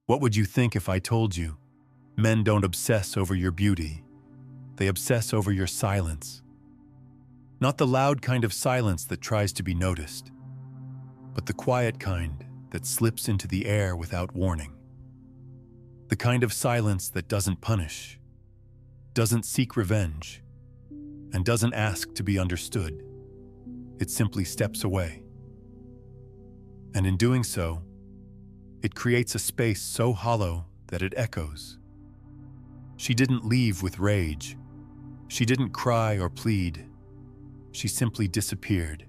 What would you think if I told you? Men don't obsess over your beauty. They obsess over your silence. Not the loud kind of silence that tries to be noticed, but the quiet kind that slips into the air without warning. The kind of silence that doesn't punish, doesn't seek revenge, and doesn't ask to be understood. It simply steps away. And in doing so, it creates a space so hollow that it echoes. She didn't leave with rage. She didn't cry or plead. She simply disappeared.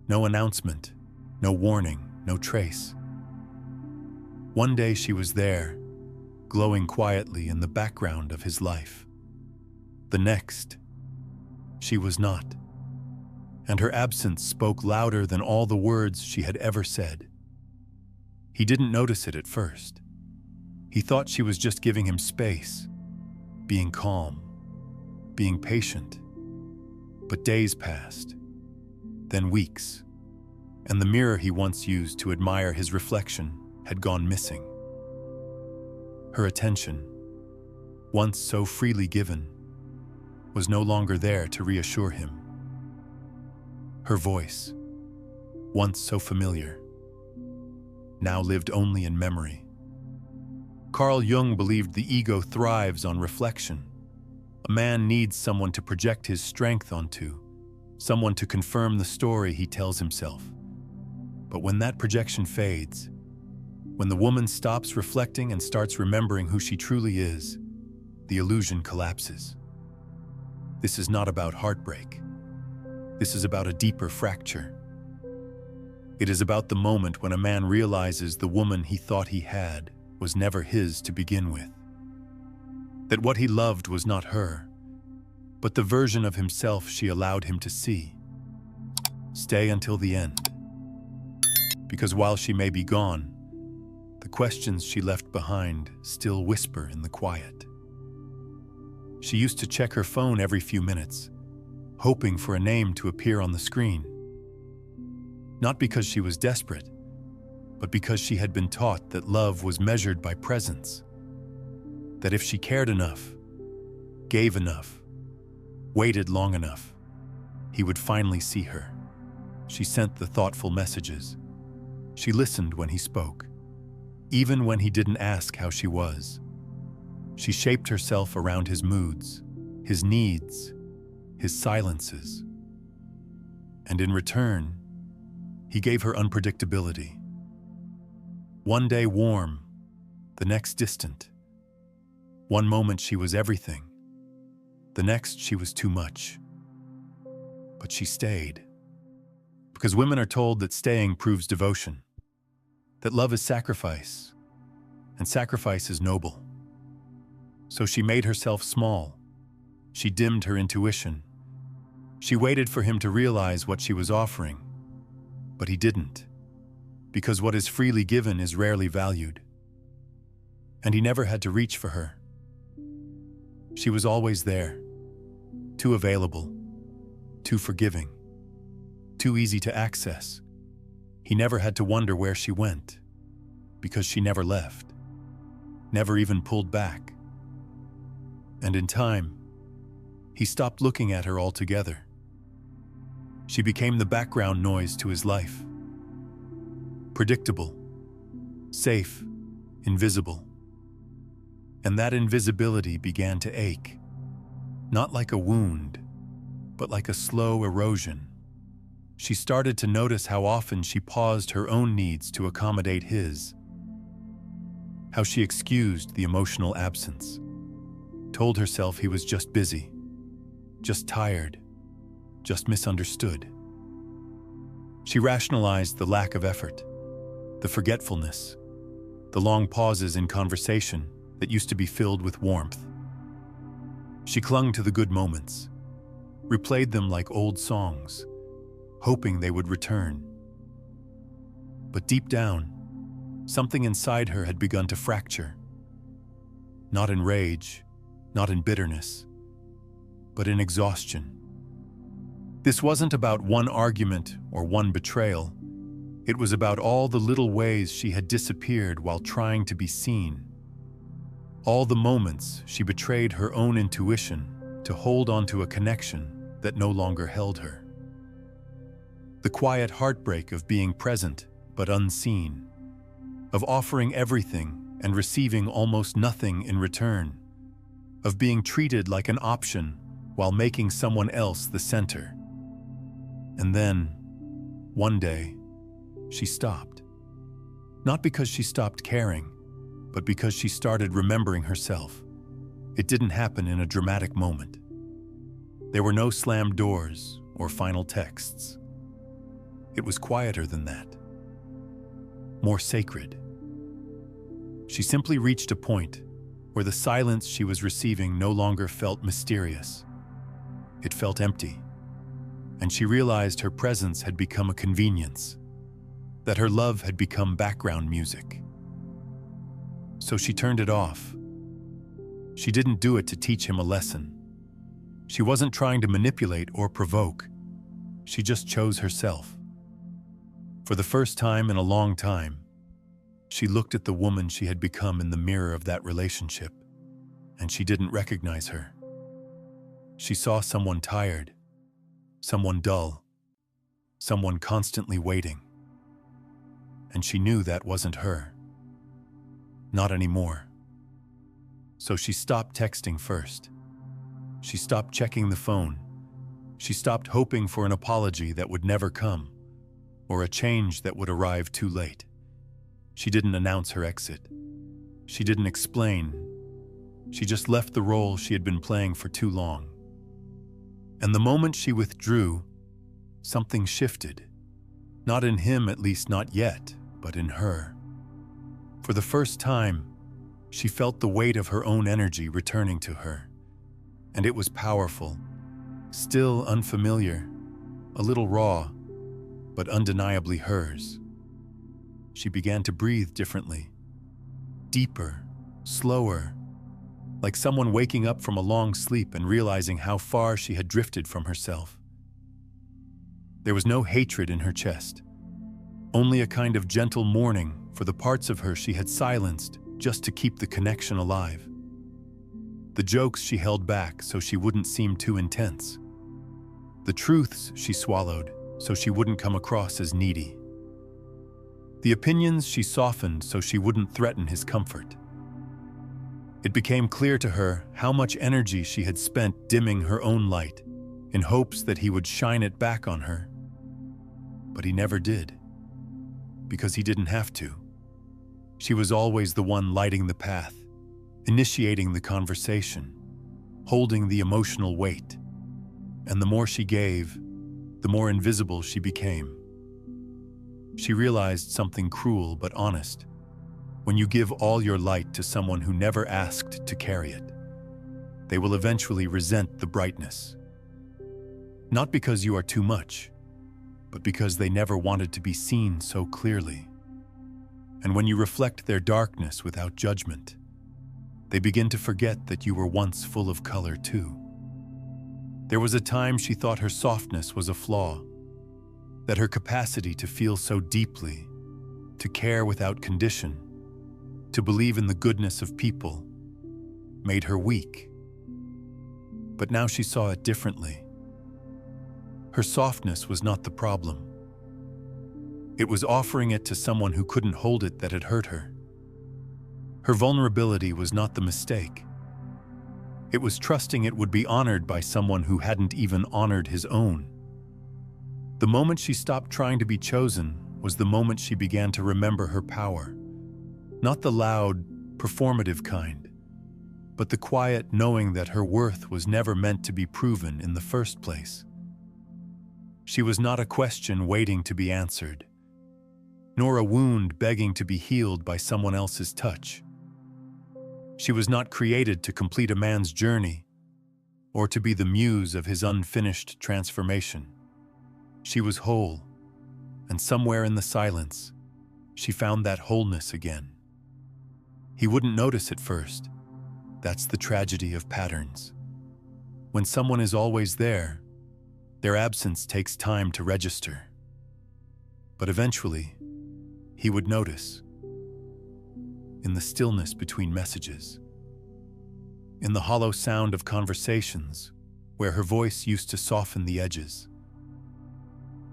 No announcement, no warning, no trace. One day she was there, glowing quietly in the background of his life. The next, she was not. And her absence spoke louder than all the words she had ever said. He didn't notice it at first. He thought she was just giving him space, being calm, being patient. But days passed, then weeks, and the mirror he once used to admire his reflection had gone missing. Her attention, once so freely given, was no longer there to reassure him. Her voice, once so familiar, now lived only in memory. Carl Jung believed the ego thrives on reflection. A man needs someone to project his strength onto, someone to confirm the story he tells himself. But when that projection fades, when the woman stops reflecting and starts remembering who she truly is, the illusion collapses. This is not about heartbreak. This is about a deeper fracture. It is about the moment when a man realizes the woman he thought he had was never his to begin with. That what he loved was not her, but the version of himself she allowed him to see. Stay until the end. Because while she may be gone, the questions she left behind still whisper in the quiet. She used to check her phone every few minutes, hoping for a name to appear on the screen. Not because she was desperate, but because she had been taught that love was measured by presence. That if she cared enough, gave enough, waited long enough, he would finally see her. She sent the thoughtful messages. She listened when he spoke, even when he didn't ask how she was. She shaped herself around his moods, his needs, his silences. And in return, he gave her unpredictability. One day warm, the next distant. One moment she was everything, the next she was too much. But she stayed. Because women are told that staying proves devotion, that love is sacrifice, and sacrifice is noble. So she made herself small. She dimmed her intuition. She waited for him to realize what she was offering, but he didn't, because what is freely given is rarely valued. And he never had to reach for her. She was always there, too available, too forgiving, too easy to access. He never had to wonder where she went, because she never left, never even pulled back. And in time, he stopped looking at her altogether. She became the background noise to his life. Predictable, safe, invisible. And that invisibility began to ache, not like a wound, but like a slow erosion. She started to notice how often she paused her own needs to accommodate his, how she excused the emotional absence, told herself he was just busy, just tired, just misunderstood. She rationalized the lack of effort, the forgetfulness, the long pauses in conversation that used to be filled with warmth. She clung to the good moments, replayed them like old songs, hoping they would return. But deep down, something inside her had begun to fracture. Not in rage, not in bitterness, but in exhaustion. This wasn't about one argument or one betrayal. It was about all the little ways she had disappeared while trying to be seen. All the moments she betrayed her own intuition to hold onto a connection that no longer held her. The quiet heartbreak of being present but unseen, of offering everything and receiving almost nothing in return, of being treated like an option while making someone else the center. And then, one day, she stopped. Not because she stopped caring, but because she started remembering herself. It didn't happen in a dramatic moment. There were no slammed doors or final texts. It was quieter than that. More sacred. She simply reached a point where the silence she was receiving no longer felt mysterious. It felt empty. And she realized her presence had become a convenience, that her love had become background music. So she turned it off. She didn't do it to teach him a lesson. She wasn't trying to manipulate or provoke. She just chose herself. For the first time in a long time, she looked at the woman she had become in the mirror of that relationship, and she didn't recognize her. She saw someone tired, someone dull, someone constantly waiting. And she knew that wasn't her. Not anymore. So she stopped texting first. She stopped checking the phone. She stopped hoping for an apology that would never come, or a change that would arrive too late. She didn't announce her exit. She didn't explain. She just left the role she had been playing for too long. And the moment she withdrew, something shifted. Not in him, at least not yet, but in her. For the first time, she felt the weight of her own energy returning to her. And it was powerful, still unfamiliar, a little raw, but undeniably hers. She began to breathe differently, deeper, slower, like someone waking up from a long sleep and realizing how far she had drifted from herself. There was no hatred in her chest, only a kind of gentle mourning for the parts of her she had silenced just to keep the connection alive. The jokes she held back so she wouldn't seem too intense. The truths she swallowed so she wouldn't come across as needy. The opinions she softened so she wouldn't threaten his comfort. It became clear to her how much energy she had spent dimming her own light in hopes that he would shine it back on her. But he never did, because he didn't have to. She was always the one lighting the path, initiating the conversation, holding the emotional weight. And the more she gave, the more invisible she became. She realized something cruel but honest. When you give all your light to someone who never asked to carry it, they will eventually resent the brightness. Not because you are too much, but because they never wanted to be seen so clearly. And when you reflect their darkness without judgment, they begin to forget that you were once full of color too. There was a time she thought her softness was a flaw, that her capacity to feel so deeply, to care without condition, to believe in the goodness of people, made her weak. But now she saw it differently. Her softness was not the problem. It was offering it to someone who couldn't hold it that had hurt her. Her vulnerability was not the mistake. It was trusting it would be honored by someone who hadn't even honored his own. The moment she stopped trying to be chosen was the moment she began to remember her power. Not the loud, performative kind, but the quiet knowing that her worth was never meant to be proven in the first place. She was not a question waiting to be answered, nor a wound begging to be healed by someone else's touch. She was not created to complete a man's journey or to be the muse of his unfinished transformation. She was whole, and somewhere in the silence, she found that wholeness again. He wouldn't notice at first. That's the tragedy of patterns. When someone is always there, their absence takes time to register. But eventually, he would notice. In the stillness between messages. In the hollow sound of conversations, where her voice used to soften the edges.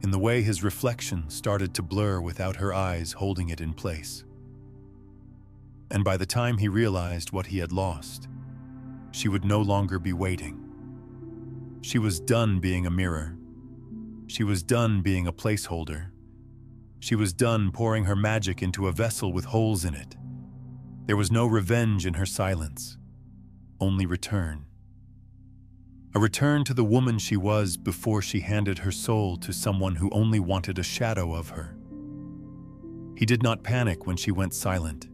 In the way his reflection started to blur without her eyes holding it in place. And by the time he realized what he had lost, she would no longer be waiting. She was done being a mirror. She was done being a placeholder. She was done pouring her magic into a vessel with holes in it. There was no revenge in her silence, only return. A return to the woman she was before she handed her soul to someone who only wanted a shadow of her. He did not panic when she went silent.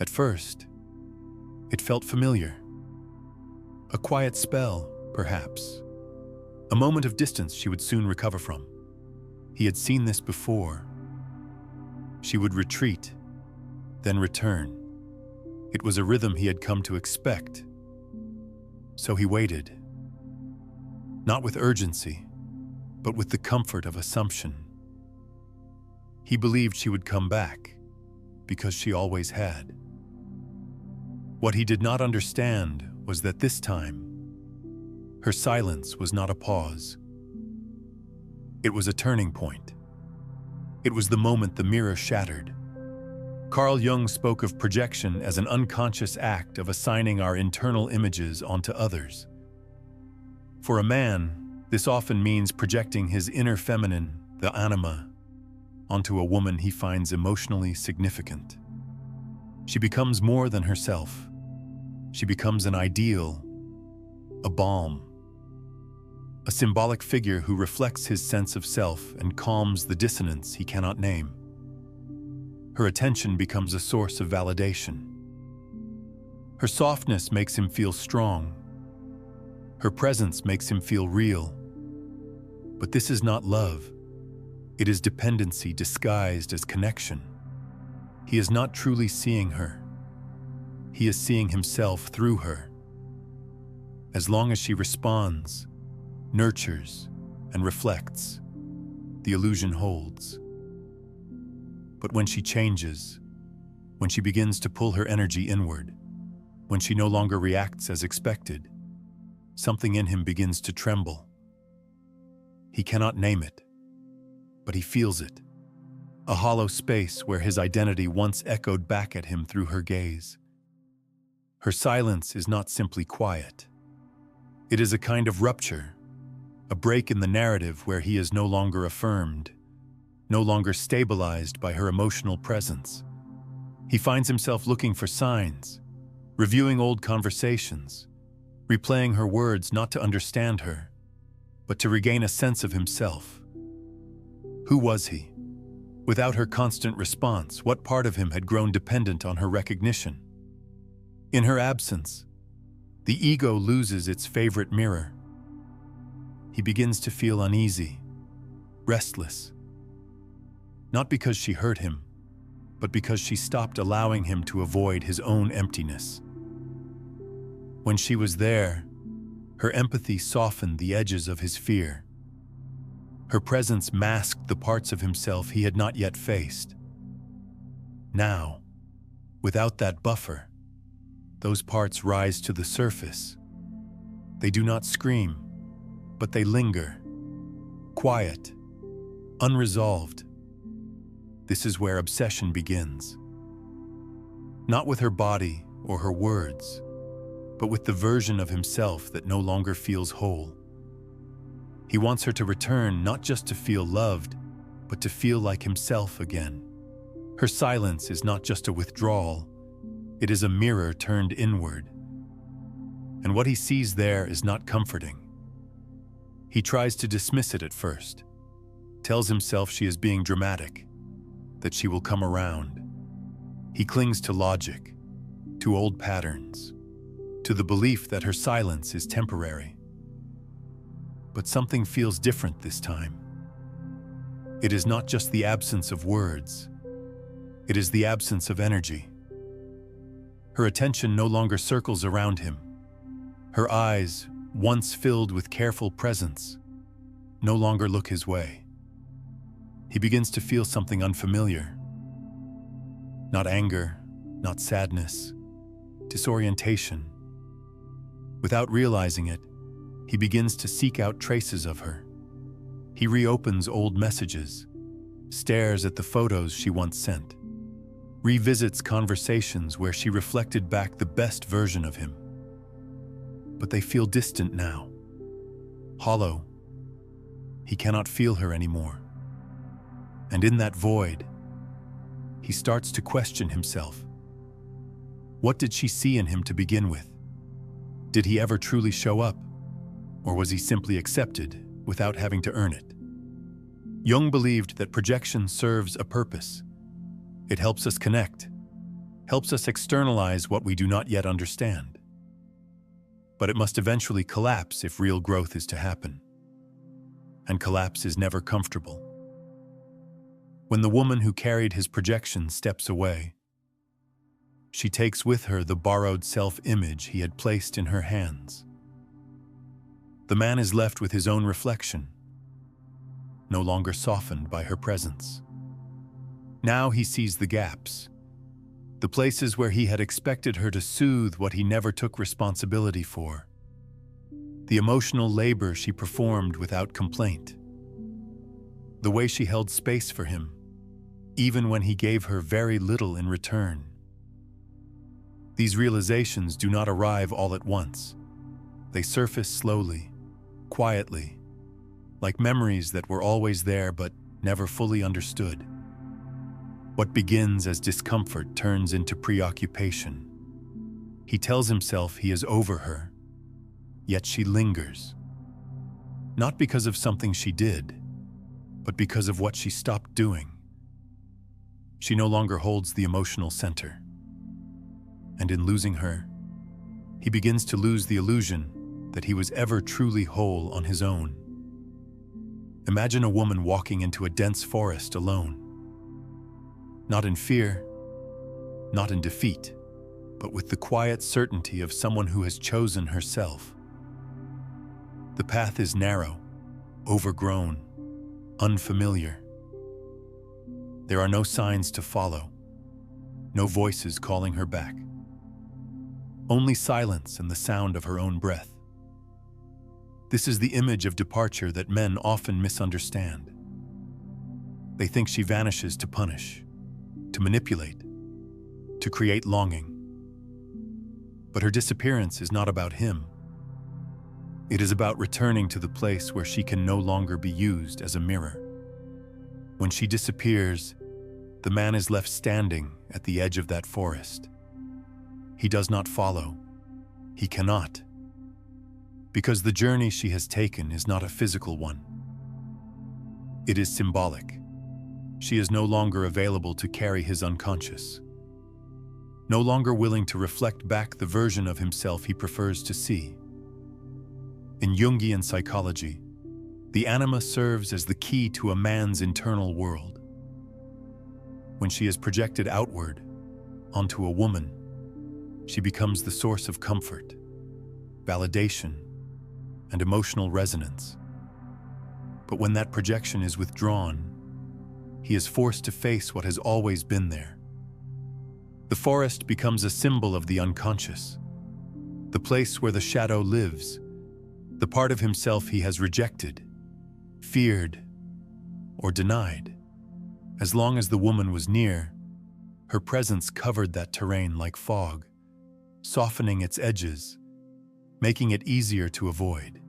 At first, it felt familiar. A quiet spell, perhaps. A moment of distance she would soon recover from. He had seen this before. She would retreat, then return. It was a rhythm he had come to expect. So he waited. Not with urgency, but with the comfort of assumption. He believed she would come back, because she always had. What he did not understand was that this time, her silence was not a pause. It was a turning point. It was the moment the mirror shattered. Carl Jung spoke of projection as an unconscious act of assigning our internal images onto others. For a man, this often means projecting his inner feminine, the Anima, onto a woman he finds emotionally significant. She becomes more than herself. She becomes an ideal, a balm, a symbolic figure who reflects his sense of self and calms the dissonance he cannot name. Her attention becomes a source of validation. Her softness makes him feel strong. Her presence makes him feel real. But this is not love. It is dependency disguised as connection. He is not truly seeing her. He is seeing himself through her. As long as she responds, nurtures, and reflects, the illusion holds. But when she changes, when she begins to pull her energy inward, when she no longer reacts as expected, something in him begins to tremble. He cannot name it, but he feels it. A hollow space where his identity once echoed back at him through her gaze. Her silence is not simply quiet. It is a kind of rupture, a break in the narrative where he is no longer affirmed, no longer stabilized by her emotional presence. He finds himself looking for signs, reviewing old conversations, replaying her words not to understand her, but to regain a sense of himself. Who was he? Without her constant response, what part of him had grown dependent on her recognition? In her absence, the ego loses its favorite mirror. He begins to feel uneasy, restless. Not because she hurt him, but because she stopped allowing him to avoid his own emptiness. When she was there, her empathy softened the edges of his fear. Her presence masked the parts of himself he had not yet faced. Now, without that buffer, those parts rise to the surface. They do not scream, but they linger, quiet, unresolved. This is where obsession begins. Not with her body or her words, but with the version of himself that no longer feels whole. He wants her to return not just to feel loved, but to feel like himself again. Her silence is not just a withdrawal, it is a mirror turned inward. And what he sees there is not comforting. He tries to dismiss it at first, tells himself she is being dramatic, that she will come around. He clings to logic, to old patterns, to the belief that her silence is temporary. But something feels different this time. It is not just the absence of words. It is the absence of energy. Her attention no longer circles around him. Her eyes, once filled with careful presence, no longer look his way. He begins to feel something unfamiliar. Not anger, not sadness, disorientation. Without realizing it, he begins to seek out traces of her. He reopens old messages, stares at the photos she once sent, revisits conversations where she reflected back the best version of him. But they feel distant now, hollow. He cannot feel her anymore. And in that void, he starts to question himself. What did she see in him to begin with? Did he ever truly show up? Or was he simply accepted without having to earn it? Jung believed that projection serves a purpose. It helps us connect, helps us externalize what we do not yet understand. But it must eventually collapse if real growth is to happen. And collapse is never comfortable. When the woman who carried his projection steps away, she takes with her the borrowed self-image he had placed in her hands. The man is left with his own reflection, no longer softened by her presence. Now he sees the gaps, the places where he had expected her to soothe what he never took responsibility for, the emotional labor she performed without complaint, the way she held space for him, even when he gave her very little in return. These realizations do not arrive all at once. They surface slowly, quietly, like memories that were always there but never fully understood. What begins as discomfort turns into preoccupation. He tells himself he is over her, yet she lingers. Not because of something she did, but because of what she stopped doing. She no longer holds the emotional center. And in losing her, he begins to lose the illusion that he was ever truly whole on his own. Imagine a woman walking into a dense forest alone. Not in fear, not in defeat, but with the quiet certainty of someone who has chosen herself. The path is narrow, overgrown, unfamiliar. There are no signs to follow, no voices calling her back. Only silence and the sound of her own breath. This is the image of departure that men often misunderstand. They think she vanishes to punish, to manipulate, to create longing. But her disappearance is not about him. It is about returning to the place where she can no longer be used as a mirror. When she disappears, the man is left standing at the edge of that forest. He does not follow. He cannot. Because the journey she has taken is not a physical one. It is symbolic. She is no longer available to carry his unconscious. No longer willing to reflect back the version of himself he prefers to see. In Jungian psychology, the anima serves as the key to a man's internal world. When she is projected outward, onto a woman, she becomes the source of comfort, validation, and emotional resonance. But when that projection is withdrawn, he is forced to face what has always been there. The forest becomes a symbol of the unconscious, the place where the shadow lives, the part of himself he has rejected, feared, or denied. As long as the woman was near, her presence covered that terrain like fog, softening its edges, making it easier to avoid.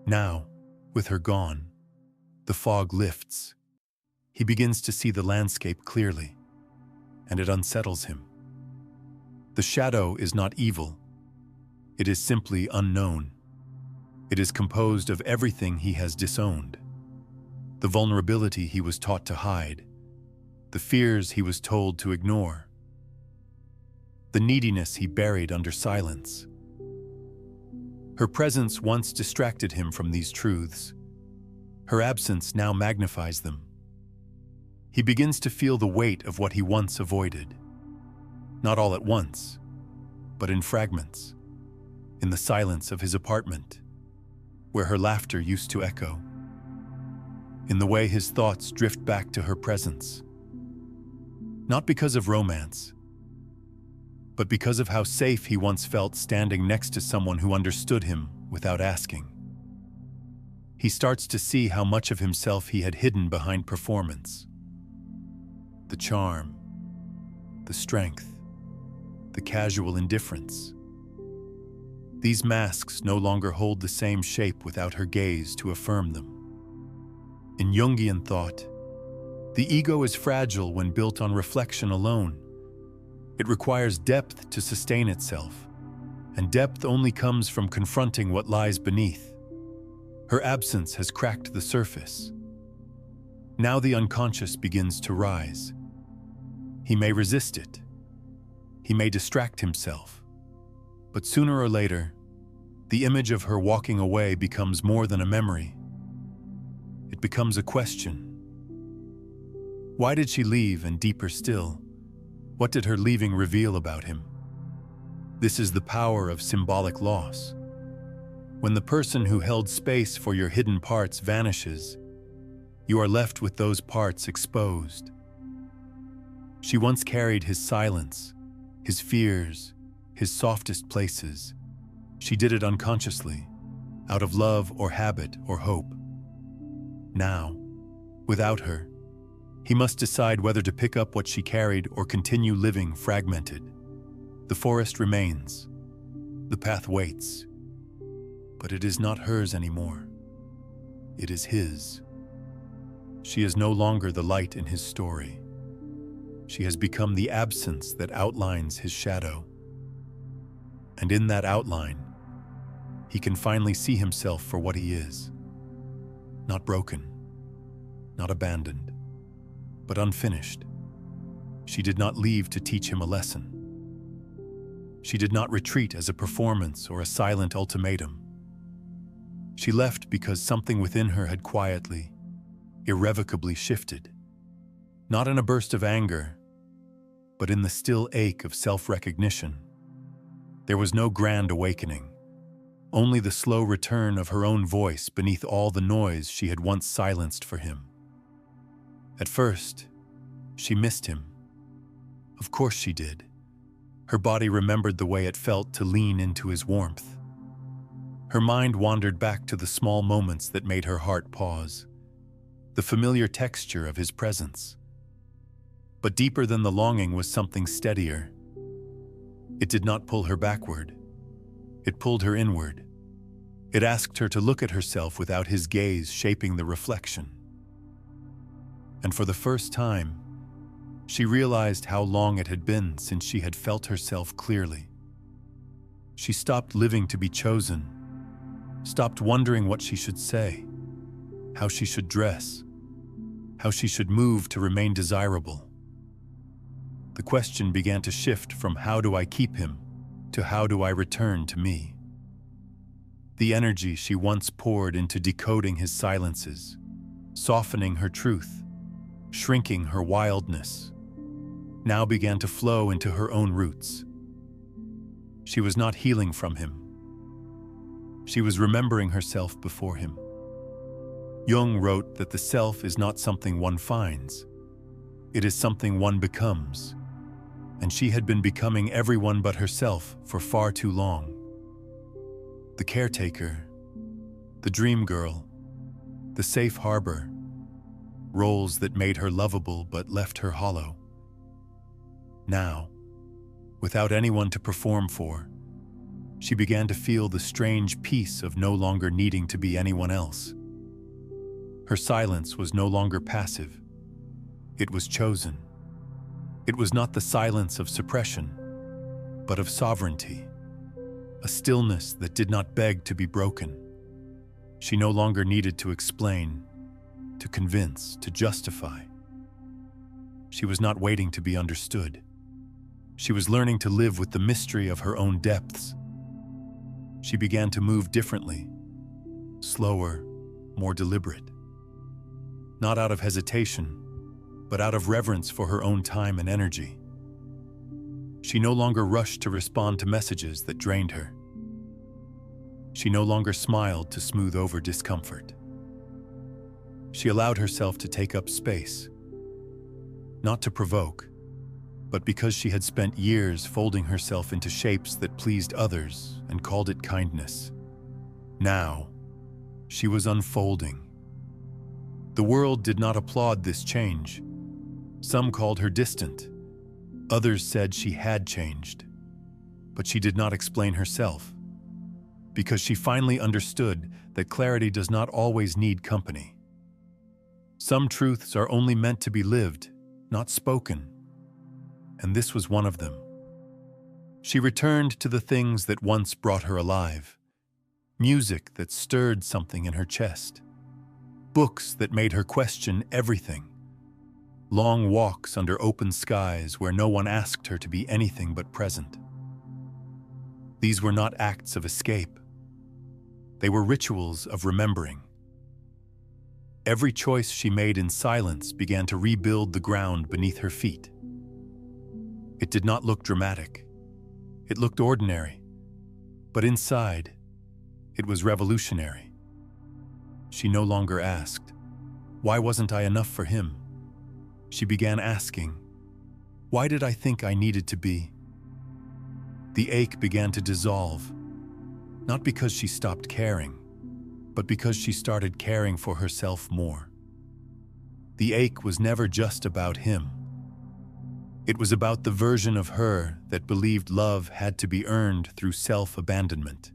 Now, with her gone, the fog lifts. He begins to see the landscape clearly, and it unsettles him. The shadow is not evil. It is simply unknown. It is composed of everything he has disowned. The vulnerability he was taught to hide, the fears he was told to ignore, the neediness he buried under silence. Her presence once distracted him from these truths. Her absence now magnifies them. He begins to feel the weight of what he once avoided. Not all at once, but in fragments, in the silence of his apartment, where her laughter used to echo, in the way his thoughts drift back to her presence. Not because of romance, but because of how safe he once felt standing next to someone who understood him without asking. He starts to see how much of himself he had hidden behind performance. The charm, the strength, the casual indifference. These masks no longer hold the same shape without her gaze to affirm them. In Jungian thought, the ego is fragile when built on reflection alone. It requires depth to sustain itself, and depth only comes from confronting what lies beneath. Her absence has cracked the surface. Now the unconscious begins to rise. He may resist it. He may distract himself. But sooner or later, the image of her walking away becomes more than a memory. It becomes a question. Why did she leave, and deeper still, what did her leaving reveal about him? This is the power of symbolic loss. When the person who held space for your hidden parts vanishes, you are left with those parts exposed. She once carried his silence, his fears, his softest places. She did it unconsciously, out of love or habit or hope. Now, without her, he must decide whether to pick up what she carried or continue living fragmented. The forest remains. The path waits. But it is not hers anymore. It is his. She is no longer the light in his story. She has become the absence that outlines his shadow. And in that outline, he can finally see himself for what he is. Not broken, not abandoned, but unfinished. She did not leave to teach him a lesson. She did not retreat as a performance or a silent ultimatum. She left because something within her had quietly, irrevocably shifted. Not in a burst of anger, but in the still ache of self-recognition. There was no grand awakening, only the slow return of her own voice beneath all the noise she had once silenced for him. At first, she missed him. Of course she did. Her body remembered the way it felt to lean into his warmth. Her mind wandered back to the small moments that made her heart pause, the familiar texture of his presence. But deeper than the longing was something steadier. It did not pull her backward. It pulled her inward. It asked her to look at herself without his gaze shaping the reflection. And for the first time, she realized how long it had been since she had felt herself clearly. She stopped living to be chosen, stopped wondering what she should say, how she should dress, how she should move to remain desirable. The question began to shift from how do I keep him to how do I return to me. The energy she once poured into decoding his silences, softening her truth, shrinking her wildness, now began to flow into her own roots. She was not healing from him. She was remembering herself before him. Jung wrote that the self is not something one finds. It is something one becomes. And she had been becoming everyone but herself for far too long. The caretaker, the dream girl, the safe harbor, roles that made her lovable but left her hollow. Now, without anyone to perform for, she began to feel the strange peace of no longer needing to be anyone else. Her silence was no longer passive. It was chosen. It was not the silence of suppression, but of sovereignty, a stillness that did not beg to be broken. She no longer needed to explain, to convince, to justify. She was not waiting to be understood. She was learning to live with the mystery of her own depths. She began to move differently, slower, more deliberate. Not out of hesitation, but out of reverence for her own time and energy. She no longer rushed to respond to messages that drained her. She no longer smiled to smooth over discomfort. She allowed herself to take up space, not to provoke, but because she had spent years folding herself into shapes that pleased others and called it kindness. Now, she was unfolding. The world did not applaud this change. Some called her distant. Others said she had changed. But she did not explain herself, because she finally understood that clarity does not always need company. Some truths are only meant to be lived, not spoken. And this was one of them. She returned to the things that once brought her alive. Music that stirred something in her chest. Books that made her question everything. Long walks under open skies where no one asked her to be anything but present. These were not acts of escape. They were rituals of remembering. Every choice she made in silence began to rebuild the ground beneath her feet. It did not look dramatic. It looked ordinary. But inside, it was revolutionary. She no longer asked, "Why wasn't I enough for him?" She began asking, "Why did I think I needed to be?" The ache began to dissolve, not because she stopped caring, but because she started caring for herself more. The ache was never just about him. It was about the version of her that believed love had to be earned through self-abandonment.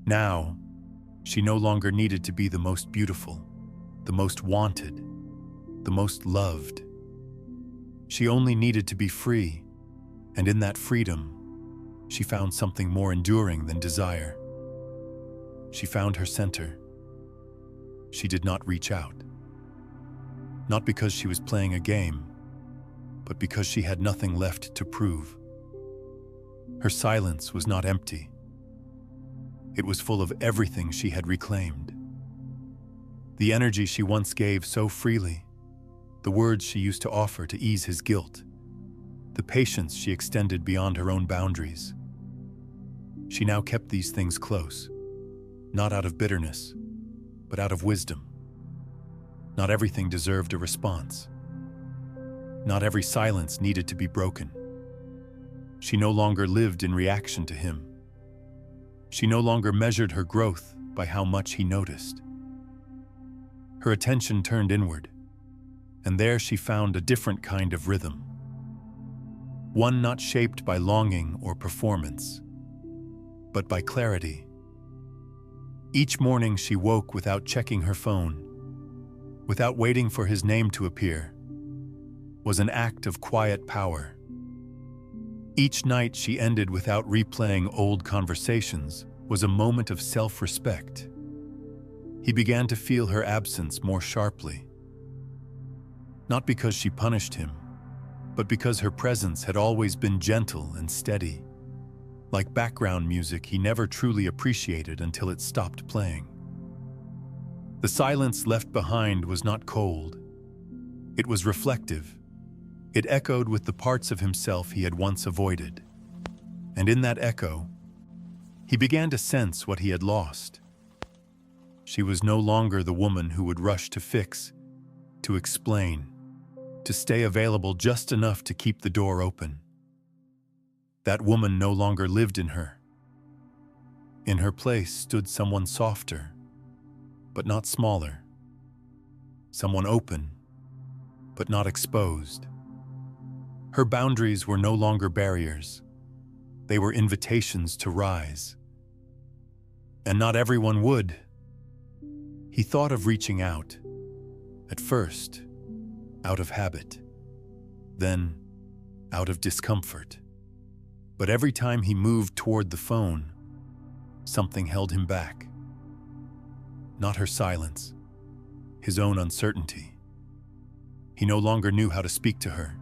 Now, she no longer needed to be the most beautiful, the most wanted, the most loved. She only needed to be free, and in that freedom, she found something more enduring than desire. She found her center. She did not reach out. Not because she was playing a game, but because she had nothing left to prove. Her silence was not empty. It was full of everything she had reclaimed. The energy she once gave so freely, the words she used to offer to ease his guilt, the patience she extended beyond her own boundaries. She now kept these things close, not out of bitterness, but out of wisdom. Not everything deserved a response. Not every silence needed to be broken. She no longer lived in reaction to him. She no longer measured her growth by how much he noticed. Her attention turned inward, and there she found a different kind of rhythm. One not shaped by longing or performance, but by clarity. Each morning she woke without checking her phone, without waiting for his name to appear, was an act of quiet power. Each night she ended without replaying old conversations was a moment of self-respect. He began to feel her absence more sharply. Not because she punished him, but because her presence had always been gentle and steady, like background music he never truly appreciated until it stopped playing. The silence left behind was not cold. It was reflective. It echoed with the parts of himself he had once avoided. And in that echo, he began to sense what he had lost. She was no longer the woman who would rush to fix, to explain, to stay available just enough to keep the door open. That woman no longer lived in her. In her place stood someone softer, but not smaller. Someone open, but not exposed. Her boundaries were no longer barriers. They were invitations to rise. And not everyone would. He thought of reaching out. At first, out of habit. Then, out of discomfort. But every time he moved toward the phone, something held him back. Not her silence, his own uncertainty. He no longer knew how to speak to her.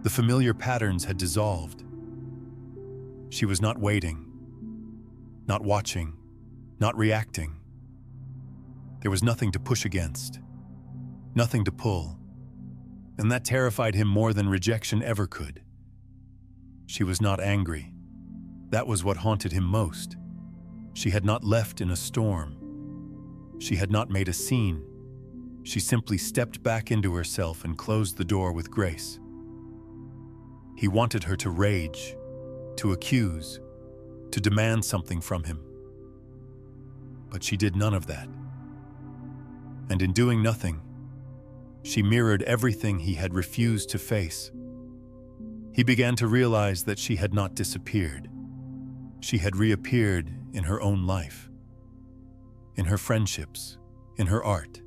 The familiar patterns had dissolved. She was not waiting, not watching, not reacting. There was nothing to push against, nothing to pull, and that terrified him more than rejection ever could. She was not angry. That was what haunted him most. She had not left in a storm. She had not made a scene. She simply stepped back into herself and closed the door with grace. He wanted her to rage, to accuse, to demand something from him. But she did none of that. And in doing nothing, she mirrored everything he had refused to face. He began to realize that she had not disappeared. She had reappeared in her own life, in her friendships, in her art,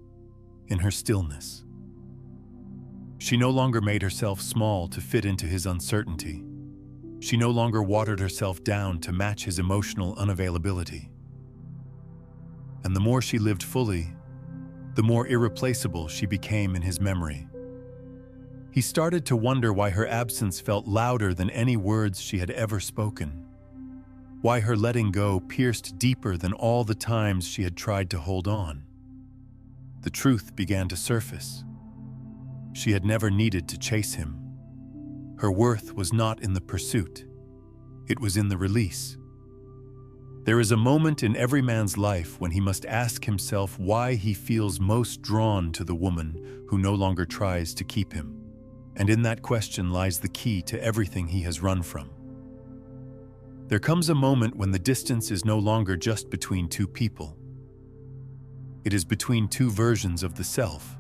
in her stillness. She no longer made herself small to fit into his uncertainty. She no longer watered herself down to match his emotional unavailability. And the more she lived fully, the more irreplaceable she became in his memory. He started to wonder why her absence felt louder than any words she had ever spoken, why her letting go pierced deeper than all the times she had tried to hold on. The truth began to surface. She had never needed to chase him. Her worth was not in the pursuit. It was in the release. There is a moment in every man's life when he must ask himself why he feels most drawn to the woman who no longer tries to keep him. And in that question lies the key to everything he has run from. There comes a moment when the distance is no longer just between two people. It is between two versions of the self.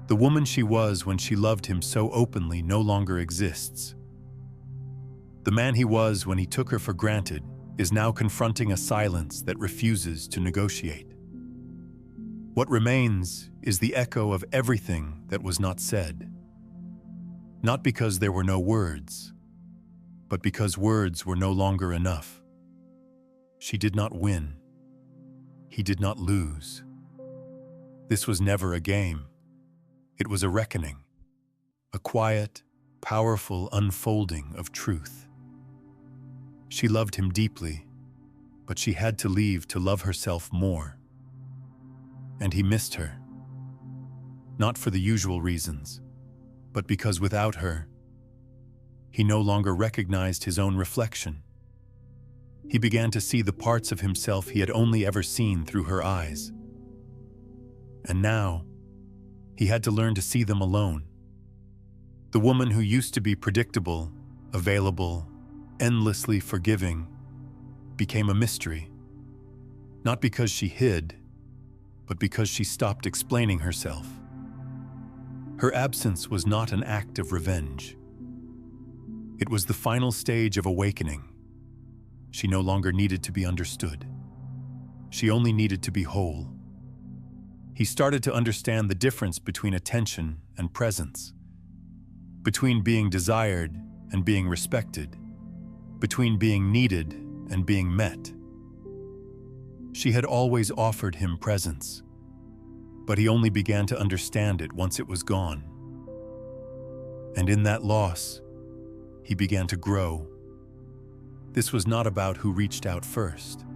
The woman she was when she loved him so openly no longer exists. The man he was when he took her for granted is now confronting a silence that refuses to negotiate. What remains is the echo of everything that was not said. Not because there were no words, but because words were no longer enough. She did not win. He did not lose. This was never a game. It was a reckoning, a quiet, powerful unfolding of truth. She loved him deeply, but she had to leave to love herself more. And he missed her. Not for the usual reasons, but because without her, he no longer recognized his own reflection. He began to see the parts of himself he had only ever seen through her eyes. And now, he had to learn to see them alone. The woman who used to be predictable, available, endlessly forgiving, became a mystery. Not because she hid, but because she stopped explaining herself. Her absence was not an act of revenge. It was the final stage of awakening. She no longer needed to be understood. She only needed to be whole. He started to understand the difference between attention and presence, between being desired and being respected, between being needed and being met. She had always offered him presence, but he only began to understand it once it was gone. And in that loss, he began to grow. This was not about who reached out first.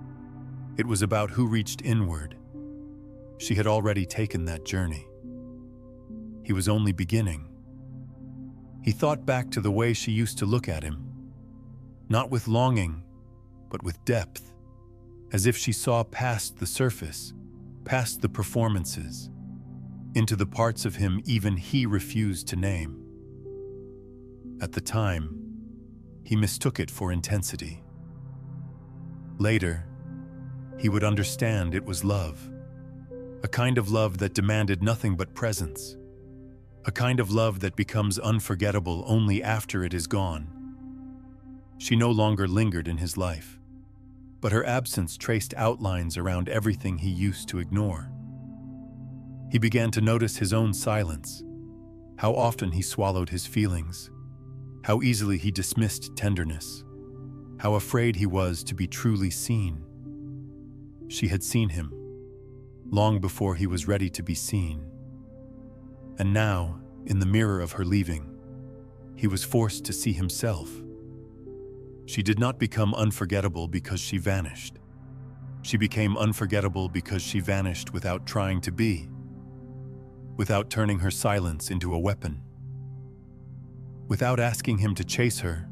It was about who reached inward. She had already taken that journey. He was only beginning. He thought back to the way she used to look at him, not with longing, but with depth, as if she saw past the surface, past the performances, into the parts of him even he refused to name. At the time, he mistook it for intensity. Later, he would understand it was love, a kind of love that demanded nothing but presence, a kind of love that becomes unforgettable only after it is gone. She no longer lingered in his life, but her absence traced outlines around everything he used to ignore. He began to notice his own silence, how often he swallowed his feelings, how easily he dismissed tenderness, how afraid he was to be truly seen. She had seen him, long before he was ready to be seen. And now, in the mirror of her leaving, he was forced to see himself. She did not become unforgettable because she vanished. She became unforgettable because she vanished without trying to be, without turning her silence into a weapon, without asking him to chase her.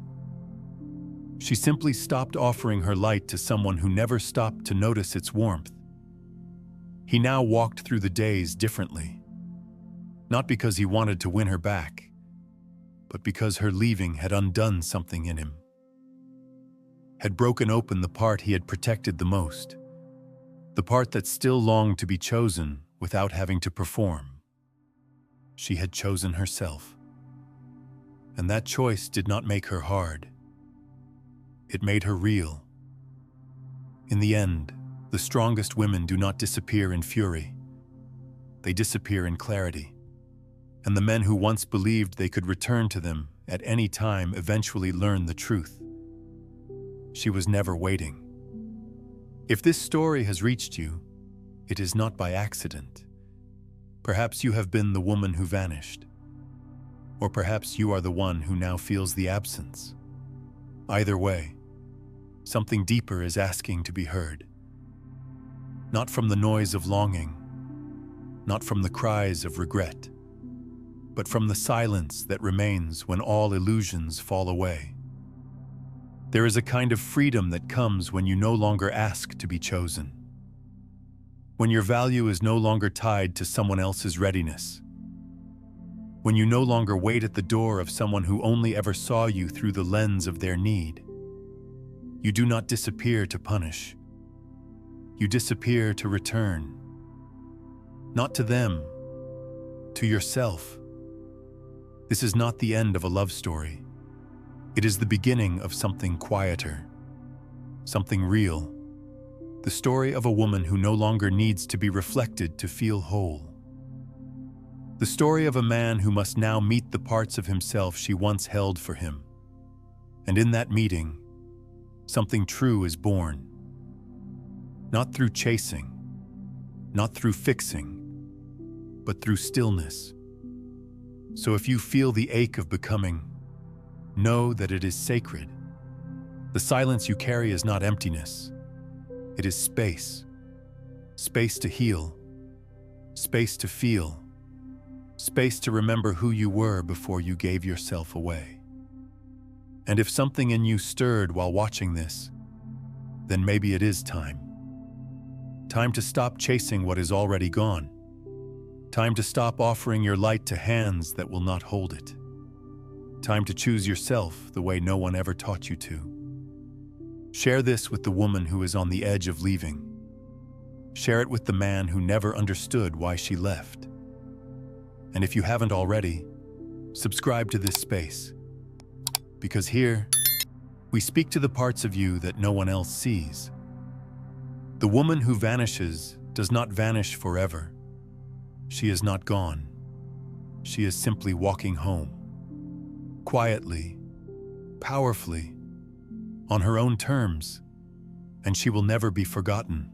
She simply stopped offering her light to someone who never stopped to notice its warmth. He now walked through the days differently, not because he wanted to win her back, but because her leaving had undone something in him, had broken open the part he had protected the most, the part that still longed to be chosen without having to perform. She had chosen herself. And that choice did not make her hard. It made her real. In the end, the strongest women do not disappear in fury. They disappear in clarity. And the men who once believed they could return to them at any time eventually learn the truth. She was never waiting. If this story has reached you, it is not by accident. Perhaps you have been the woman who vanished. Or perhaps you are the one who now feels the absence. Either way, something deeper is asking to be heard. Not from the noise of longing, not from the cries of regret, but from the silence that remains when all illusions fall away. There is a kind of freedom that comes when you no longer ask to be chosen. When your value is no longer tied to someone else's readiness. When you no longer wait at the door of someone who only ever saw you through the lens of their need. You do not disappear to punish. You disappear to return. Not to them, to yourself. This is not the end of a love story. It is the beginning of something quieter, something real. The story of a woman who no longer needs to be reflected to feel whole. The story of a man who must now meet the parts of himself she once held for him. And in that meeting, something true is born. Not through chasing, not through fixing, but through stillness. So if you feel the ache of becoming, know that it is sacred. The silence you carry is not emptiness. It is space. Space to heal. Space to feel. Space to remember who you were before you gave yourself away. And if something in you stirred while watching this, then maybe it is time. Time to stop chasing what is already gone. Time to stop offering your light to hands that will not hold it. Time to choose yourself the way no one ever taught you to. Share this with the woman who is on the edge of leaving. Share it with the man who never understood why she left. And if you haven't already, subscribe to this space. Because here, we speak to the parts of you that no one else sees. The woman who vanishes does not vanish forever. She is not gone. She is simply walking home. Quietly, powerfully, on her own terms, and she will never be forgotten.